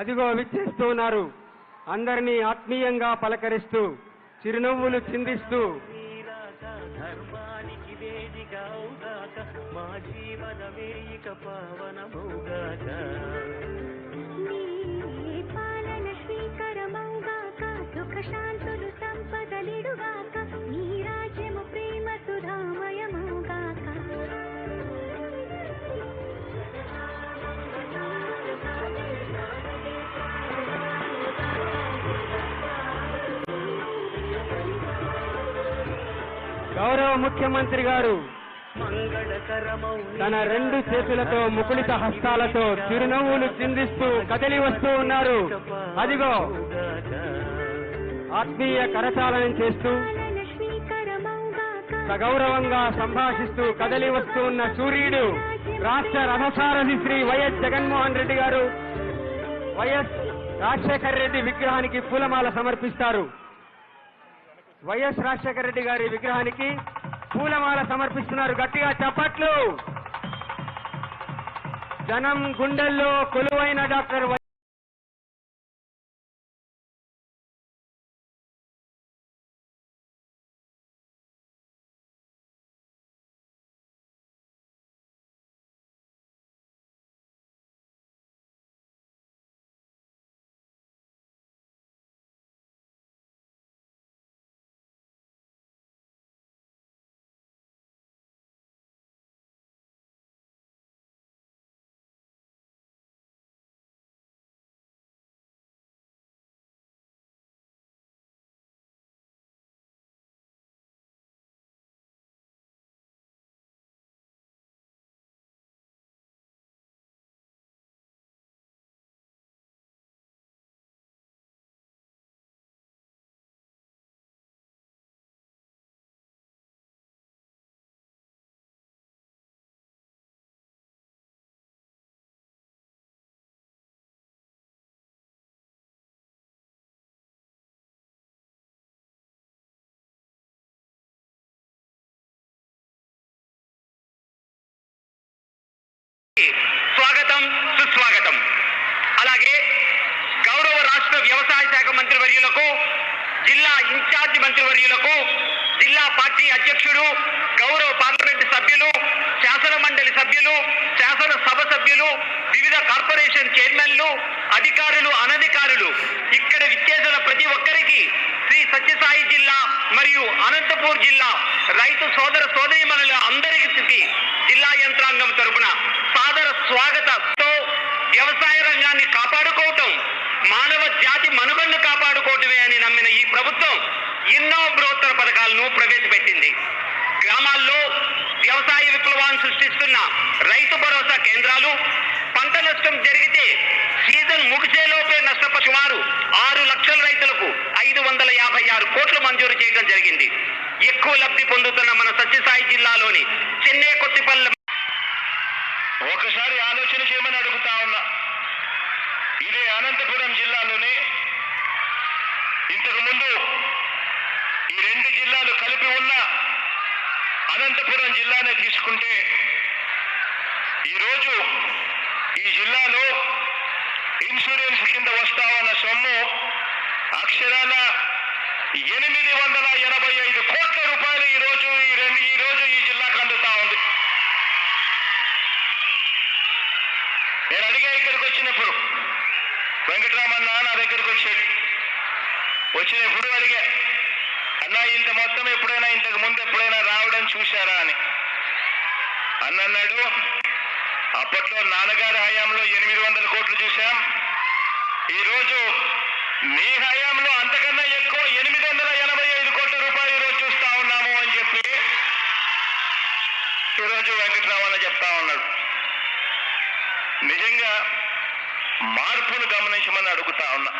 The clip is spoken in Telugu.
అదిగో విచ్చేస్తూ ఉన్నారు. అందరినీ ఆత్మీయంగా పలకరిస్తూ చిరునవ్వులు చిందిస్తూ ధర్మానికి వేదికవుగాక మా జీవనమే ఇక పావనమవుగాక పాలన శ్రీకరమవుగాక సుఖ శాంతులు సంపదలిడుగాక నీ రాజ్యము ప్రేమ సుధామయమవుగాక గౌరవ ముఖ్యమంత్రి గారు తన రెండు చేతులతో ముకుళిత హస్తాలతో చిరునవ్వులు చిందిస్తూ కదిలి వస్తూ ఉన్నారు. అదిగో ఆత్మీయ కరచాలనం చేస్తూ సగౌరవంగా సంభాషిస్తూ కదలి వస్తూ ఉన్న సూర్యుడు రాష్ట్ర రథసారథి శ్రీ వైఎస్ జగన్మోహన్ రెడ్డి గారు వైఎస్ రాజశేఖర రెడ్డి విగ్రహానికి పూలమాల సమర్పిస్తారు. వైఎస్ రాజశేఖర రెడ్డి గారి విగ్రహానికి పూలమాల సమర్పిస్తున్నారు. గట్టిగా చప్పట్లు. జనం గుండెల్లో కొలువైన డాక్టర్ స్వాగతం సుస్వాగతం. అలాగే గౌరవ రాష్ట్ర వ్యవసాయ శాఖ మంత్రివర్యులకు, జిల్లా ఇన్ఛార్జి మంత్రివర్యులకు, జిల్లా పార్టీ అధ్యక్షుడు, గౌరవ పార్లమెంటు సభ్యులు, శాసన మండలి సభ్యులు, శాసన సభ సభ్యులు, వివిధ కార్పొరేషన్ చైర్మన్లు, అధికారులు, అనధికారులు, ఇక్కడ విచ్చేసిన ప్రతి ఒక్కరికి శ్రీ సత్యసాయి జిల్లా మరియు అనంతపూర్ జిల్లా రైతు సోదర సోదరీమణుల అందరికీ జిల్లా యంత్రాంగం తరపున సాదర స్వాగతంతో వ్యవసాయ రంగాన్ని కాపాడుకోవటం మానవ జాతి మనుగడను కాపాడుకోవటమే అని నమ్మిన ఈ ప్రభుత్వం ఎన్నో బృహత్తర పథకాలను ప్రవేశపెట్టింది. గ్రామాల్లో వ్యవసాయ విప్లవాన్ని సృష్టిస్తున్న రైతు భరోసా కేంద్రాలు, పంట నష్టం జరిగితే సీజన్ ముగిసేలోపే నష్టప సుమారు 6 లక్షల రైతులకు 556 కోట్లు మంజూరు చేయడం జరిగింది. ఎక్కువ లబ్ధి పొందుతున్న మన సత్యసాయి జిల్లాలోని చెన్నై కొత్తిపల్లి ఒకసారి ఆలోచన చేయమని అడుగుతా ఉన్నా. ఇదే అనంతపురం జిల్లాలోనే ఇంతకు ముందు ఈ 2 జిల్లాలు కలిపి ఉన్న అనంతపురం జిల్లానే తీసుకుంటే ఈరోజు ఈ జిల్లాలో ఇన్సూరెన్స్ కింద వస్తా ఉన్న సొమ్ము అక్షరాల 885 కోట్ల రూపాయలు ఈరోజు ఈ జిల్లాకు అందుతా ఉంది. నేను అడిగా ఇక్కడికి వచ్చినప్పుడు, వెంకటరామన్న నా దగ్గరకు వచ్చినప్పుడు అడిగా, అన్నా ఇంత మొత్తం ఎప్పుడైనా ఇంతకు ముందు ఎప్పుడైనా రావడం చూశారా అని. అన్నాడు, అప్పట్లో నాన్నగారి హయాంలో 800 కోట్లు చూశాం, ఈరోజు మీ హయాంలో అంతకన్నా ఎక్కువ 885 కోట్ల రూపాయలు ఈరోజు చూస్తా ఉన్నాము అని చెప్పి ఈరోజు వెంకటరామన్న చెప్తా ఉన్నాడు. నిజంగా మార్పును గమనించమని అడుగుతా ఉన్నా.